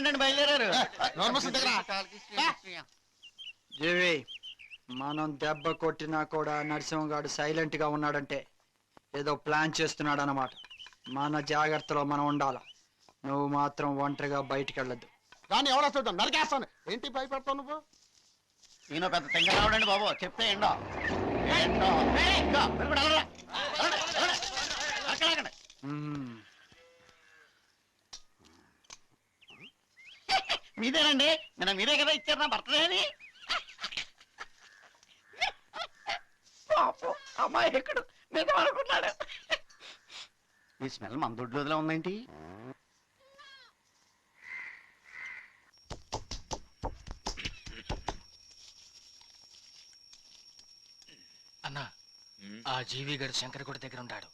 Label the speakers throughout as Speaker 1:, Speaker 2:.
Speaker 1: ఏంటండి బయలుదేరారు?
Speaker 2: జీవి, మనం దెబ్బ కొట్టినా కూడా నరసింహగాడు సైలెంట్ గా ఉన్నాడంటే ఏదో ప్లాన్ చేస్తున్నాడు అన్నమాట. మన జాగ్రత్తలో మనం ఉండాల. నువ్వు మాత్రం ఒంటరిగా బయటికి వెళ్ళద్దు.
Speaker 3: కానీ ఎవరో చూద్దాం, నరికేస్తాను. ఏంటి భయపెడతావు నువ్వు?
Speaker 1: ఈయన పెద్ద తెంగ రావడండి బాబు, చెప్తే ఏండో. మీదేనండి, నేను మీరే కదా ఇచ్చారు నా బర్త్డే అని. అమ్మాయి ఎక్కడు నిజం అనుకున్నాడు. ఈ స్మెల్ మన దొడ్లోదిలా ఉందేంటి?
Speaker 4: అన్నా, ఆ జీవి గడు శంకరగుడి దగ్గర ఉంటాడు.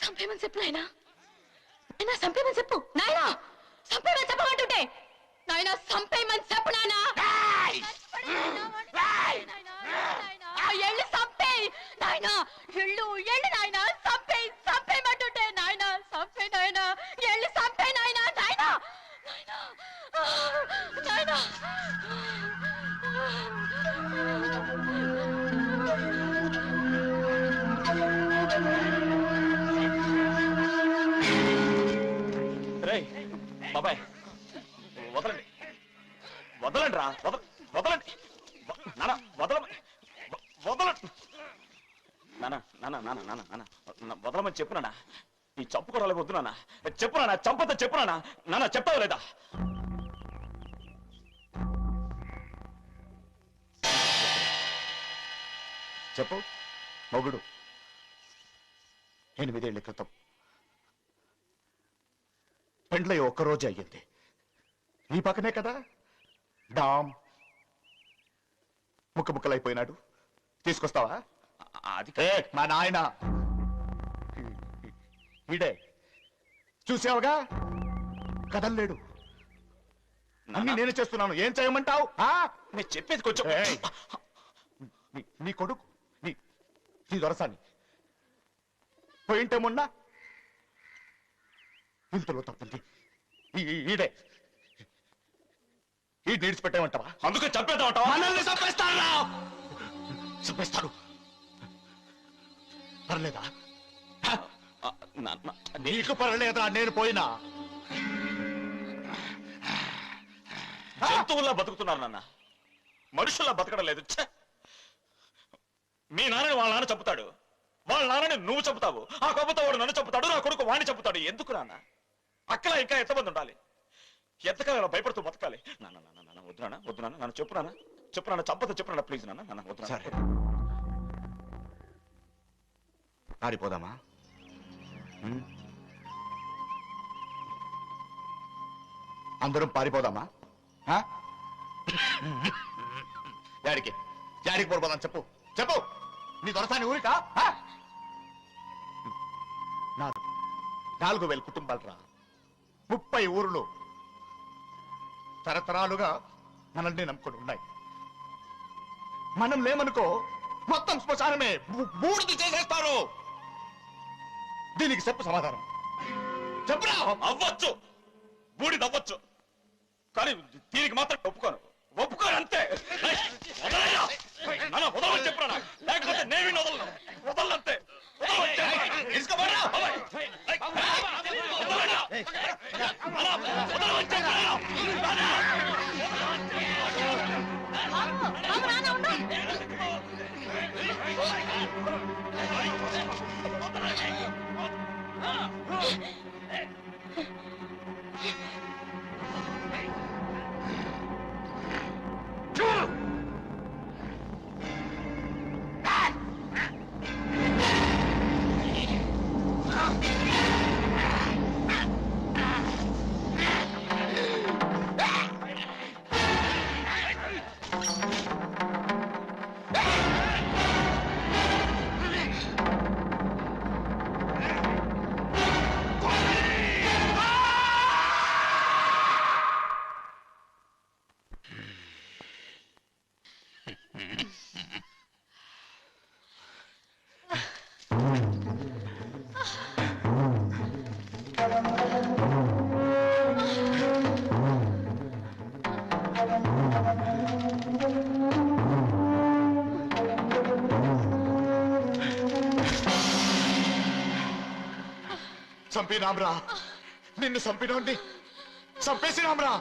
Speaker 5: సంపేమని చెప్పు నాయనా, నాయనా సంపేమని చెప్పు నాయనా, సంపేమని చెప్పమంటుంటే నాయనా సంపేమని చెప్పు నాయనా. ఎళ్ళు సంపే నాయనా, ఎళ్ళు ఎళ్ళు నాయనా, సంపే సంపేమంటుంటే నాయనా, సంపే నాయనా, ఎళ్ళు సంపే నాయనా, నాయనా నాయనా.
Speaker 6: బాబాయ్ వదలండి, వదలండి రా, వదలండి నాన్న, వదలండి నాన్న, వదలమని చెప్పు నాన్న. ఈ చంపుకోవడానికి వద్దు నాన్న, చెప్పు నాన్న, చంపతో చెప్పు నాన్న, చెప్తావు లేదా? చెప్పు మొగుడు 8 ఏళ్ల క్రితం పెండ్లై ఒక్కరోజు అయ్యింది. ఈ పక్కనే కదా డామ్ ముక్కలైపోయినాడు. తీసుకొస్తావా? అది మా నాయన ఈడే చూసావుగా, కదల్లేడు. అన్ని నేను చేస్తున్నాను, ఏం చేయమంటావు? నేను చెప్పేది కొంచెం. నీ కొడుకు నీ దొరసాని పోయింటే మొన్న ఇంతలో తప్పింది. ఈడే ఈ నీడ్స్ పెట్టామంటావా? అందుకే చంపేద్దామంటావా? మనల్ని చంపేస్తాడు. పర్లేదా? నీకు పర్లేదా? నేను పోయినా జంతువుల్లా బతుకుతున్నారు నాన్న, మనుషుల్లా బతకడం లేదు. మీ నాన్నని వాళ్ళ నాన్న చంపుతాడు, వాళ్ళ నాన్నని నువ్వు చంపుతావు. ఆ కొబ్బతో వాడు నన్ను చంపుతాడు, నా కొడుకు వాడిని చంపుతాడు. ఎందుకు నాన్న? అక్కలా ఇంకా ఎంతమంది ఉండాలి? ఎంతకాలం భయపడుతూ బతకాలి? నాన్న వద్దునా, నన్ను చెప్పునా, చంపతో చెప్పునా ప్లీజ్ నాన్న, వద్దునా. సరే పారిపోదామా? అందరం పారిపోదామా? యాడికి పోదాం? చెప్పు. నీ దొరసాని ఊరికా? 4,000 కుటుంబాలు రా, 30 ఊర్లు తరతరాలుగా మనల్ని నమ్ముకొని ఉన్నాయి. మనం లేమనుకో మొత్తం శ్మశానమే బూడిద చేసేస్తారు.
Speaker 3: దీనికి చెప్పు సమాధానం. చెప్పురా.
Speaker 6: అవ్వచ్చు, బూడిదవ్వచ్చు, కానీ దీనికి మాత్రం ఒప్పుకోను అంతే. వదలయ్యా. నాన్న, వదలని చెప్పరా, లేకపోతే నేను వదలంతే.
Speaker 3: తీసుకోబడరా. చంపినాంరా, నిన్ను చంపినోండి చంపేసినాంరా.